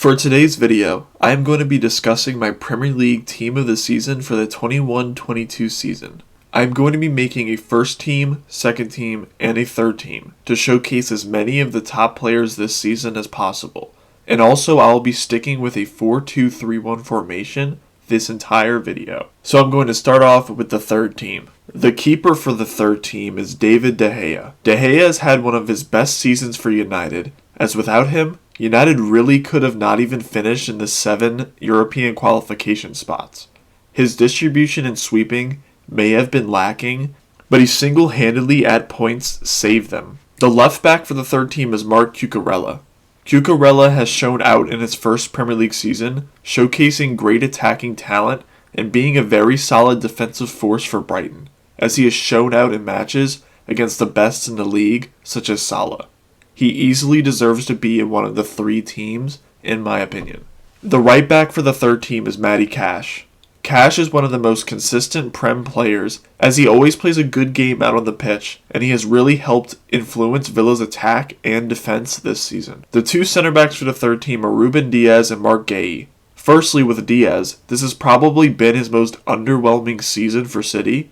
For today's video, I am going to be discussing my Premier League team of the season for the 21-22 season. I am going to be making a first team, second team, and a third team to showcase as many of the top players this season as possible. And also I will be sticking with a 4-2-3-1 formation this entire video. So I'm going to start off with the third team. The keeper for the third team is David De Gea. De Gea has had one of his best seasons for United, as without him, United really could have not even finished in the 7 European qualification spots. His distribution and sweeping may have been lacking, but he single-handedly at points saved them. The left back for the third team is Marc Cucarella. Cucarella has shown out in his first Premier League season, showcasing great attacking talent and being a very solid defensive force for Brighton, as he has shown out in matches against the best in the league, such as Salah. He easily deserves to be in one of the 3 teams, in my opinion. The right back for the third team is Matty Cash. Cash is one of the most consistent Prem players, as he always plays a good game out on the pitch, and he has really helped influence Villa's attack and defense this season. The 2 center backs for the third team are Ruben Diaz and Marc Guéhi. Firstly, with Diaz, this has probably been his most underwhelming season for City,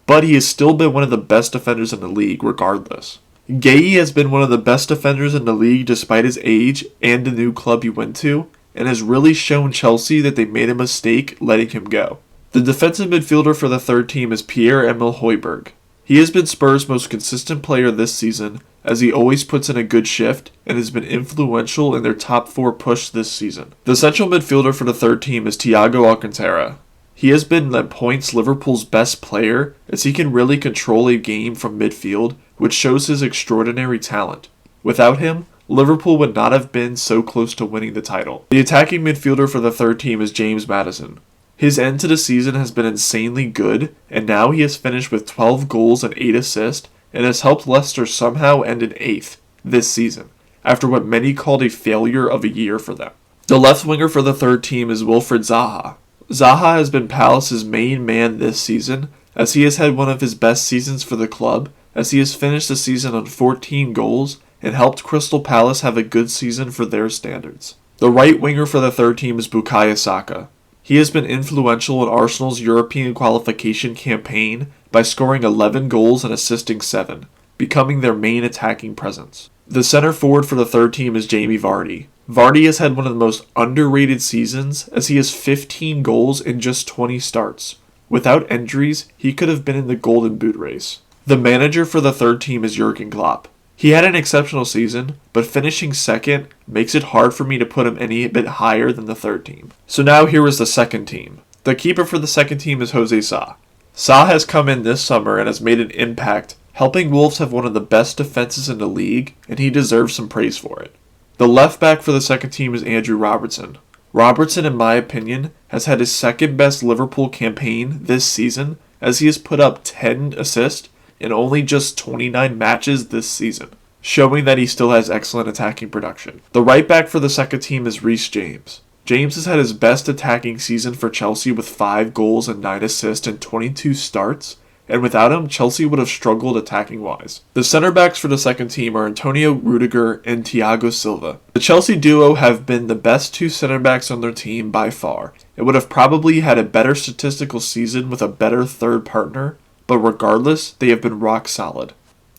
but he has still been one of the best defenders in the league regardless. Guéhi has been one of the best defenders in the league despite his age and the new club he went to, and has really shown Chelsea that they made a mistake letting him go. The defensive midfielder for the third team is Pierre Emil Hoiberg. He has been Spurs' most consistent player this season, as he always puts in a good shift and has been influential in their top 4 push this season. The central midfielder for the third team is Thiago Alcantara. He has been at points Liverpool's best player, as he can really control a game from midfield, which shows his extraordinary talent. Without him, Liverpool would not have been so close to winning the title. The attacking midfielder for the third team is James Madison. His end to the season has been insanely good, and now he has finished with 12 goals and 8 assists, and has helped Leicester somehow end in 8th this season, after what many called a failure of a year for them. The left winger for the third team is Wilfried Zaha. Zaha has been Palace's main man this season, as he has had one of his best seasons for the club, as he has finished the season on 14 goals and helped Crystal Palace have a good season for their standards. The right winger for the third team is Bukayo Saka. He has been influential in Arsenal's European qualification campaign by scoring 11 goals and assisting 7, becoming their main attacking presence. The center forward for the third team is Jamie Vardy. Vardy has had one of the most underrated seasons, as he has 15 goals in just 20 starts. Without injuries, he could have been in the Golden Boot race. The manager for the third team is Jurgen Klopp. He had an exceptional season, but finishing second makes it hard for me to put him any bit higher than the third team. So now here is the second team. The keeper for the second team is Jose Sa. Sa has come in this summer and has made an impact, helping Wolves have one of the best defenses in the league, and he deserves some praise for it. The left back for the second team is Andrew Robertson. Robertson, in my opinion, has had his second best Liverpool campaign this season, as he has put up 10 assists in only just 29 matches this season, showing that he still has excellent attacking production. The right back for the second team is Rhys James. James has had his best attacking season for Chelsea with 5 goals and 9 assists in 22 starts, and without him, Chelsea would have struggled attacking-wise. The center backs for the second team are Antonio Rudiger and Thiago Silva. The Chelsea duo have been the best 2 center backs on their team by far, and would have probably had a better statistical season with a better third partner, but regardless, they have been rock solid.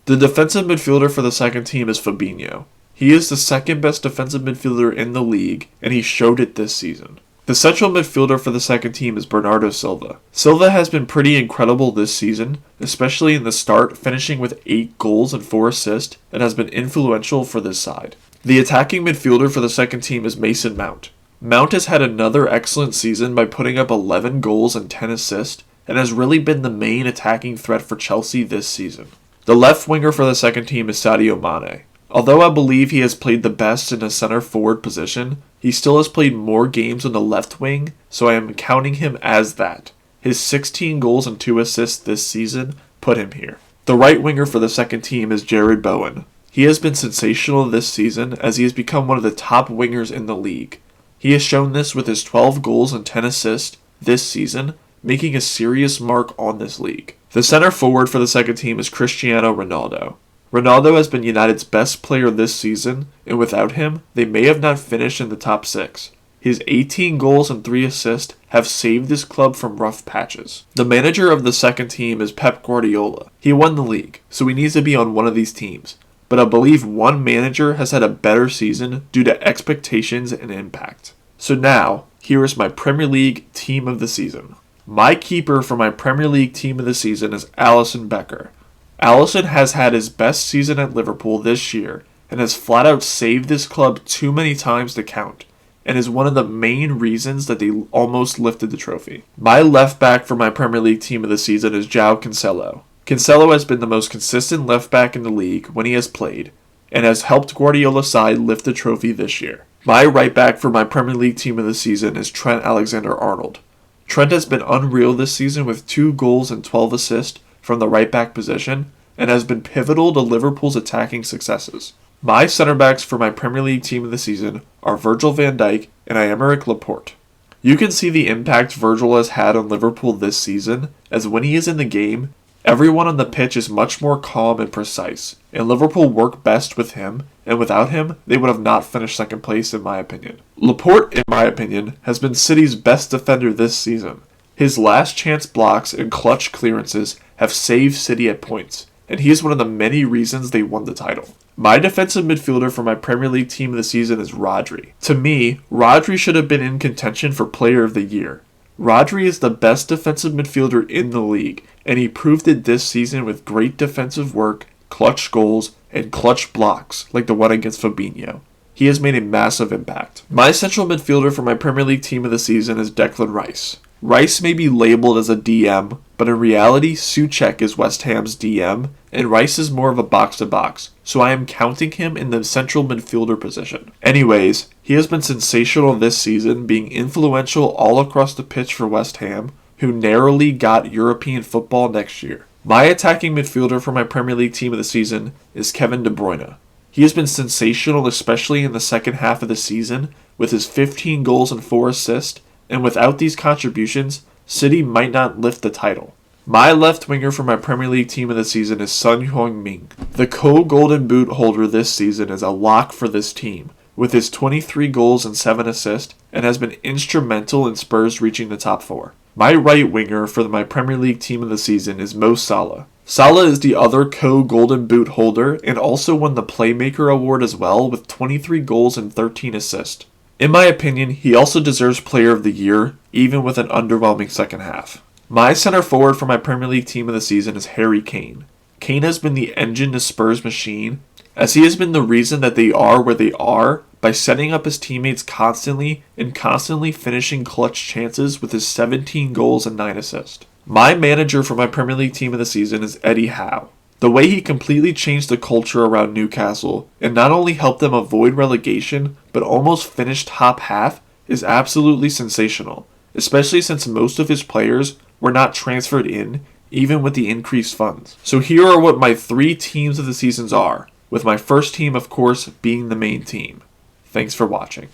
The defensive midfielder for the second team is Fabinho. He is the second best defensive midfielder in the league, and he showed it this season. The central midfielder for the second team is Bernardo Silva. Silva has been pretty incredible this season, especially in the start, finishing with 8 goals and 4 assists, and has been influential for this side. The attacking midfielder for the second team is Mason Mount. Mount has had another excellent season by putting up 11 goals and 10 assists, and has really been the main attacking threat for Chelsea this season. The left winger for the second team is Sadio Mane. Although I believe he has played the best in a center forward position, he still has played more games on the left wing, so I am counting him as that. His 16 goals and 2 assists this season put him here. The right winger for the second team is Jarrod Bowen. He has been sensational this season, as he has become one of the top wingers in the league. He has shown this with his 12 goals and 10 assists this season, making a serious mark on this league. The center forward for the second team is Cristiano Ronaldo. Ronaldo has been United's best player this season, and without him, they may have not finished in the top 6. His 18 goals and 3 assists have saved his club from rough patches. The manager of the second team is Pep Guardiola. He won the league, so he needs to be on one of these teams. But I believe one manager has had a better season due to expectations and impact. So now, here is my Premier League team of the season. My keeper for my Premier League team of the season is Alison Becker. Alison has had his best season at Liverpool this year and has flat out saved this club too many times to count, and is one of the main reasons that they almost lifted the trophy. My left back for my Premier League team of the season is João Cancelo. Cancelo has been the most consistent left back in the league when he has played, and has helped Guardiola's side lift the trophy this year. My right back for my Premier League team of the season is Trent Alexander-Arnold. Trent has been unreal this season with 2 goals and 12 assists from the right back position, and has been pivotal to Liverpool's attacking successes. My center backs for my Premier League team of the season are Virgil van Dijk and Aymeric Laporte. You can see the impact Virgil has had on Liverpool this season, as when he is in the game, everyone on the pitch is much more calm and precise, and Liverpool work best with him, and without him, they would have not finished second place in my opinion. Laporte, in my opinion, has been City's best defender this season. His last chance blocks and clutch clearances have saved City at points, and he is one of the many reasons they won the title. My defensive midfielder for my Premier League team of the season is Rodri. To me, Rodri should have been in contention for Player of the Year. Rodri is the best defensive midfielder in the league, and he proved it this season with great defensive work, clutch goals, and clutch blocks like the one against Fabinho. He has made a massive impact. My central midfielder for my Premier League team of the season is Declan Rice. Rice may be labeled as a DM, but in reality, Souček is West Ham's DM, and Rice is more of a box-to-box, so I am counting him in the central midfielder position. Anyways, he has been sensational this season, being influential all across the pitch for West Ham, who narrowly got European football next year. My attacking midfielder for my Premier League team of the season is Kevin De Bruyne. He has been sensational, especially in the second half of the season, with his 15 goals and 4 assists, and without these contributions, City might not lift the title. My left winger for my Premier League team of the season is Son Heung-min. The co-Golden Boot holder this season is a lock for this team, with his 23 goals and 7 assists, and has been instrumental in Spurs reaching the top 4. My right winger for my Premier League team of the season is Mo Salah. Salah is the other co-Golden Boot holder and also won the Playmaker Award as well with 23 goals and 13 assists. In my opinion, he also deserves Player of the Year, even with an underwhelming second half. My center forward for my Premier League team of the season is Harry Kane. Kane has been the engine to Spurs' machine, as he has been the reason that they are where they are by setting up his teammates constantly and constantly finishing clutch chances with his 17 goals and 9 assists. My manager for my Premier League team of the season is Eddie Howe. The way he completely changed the culture around Newcastle and not only helped them avoid relegation, but almost finished top half is absolutely sensational, especially since most of his players were not transferred in, even with the increased funds. So here are what my 3 teams of the seasons are, with my first team, of course, being the main team. Thanks for watching.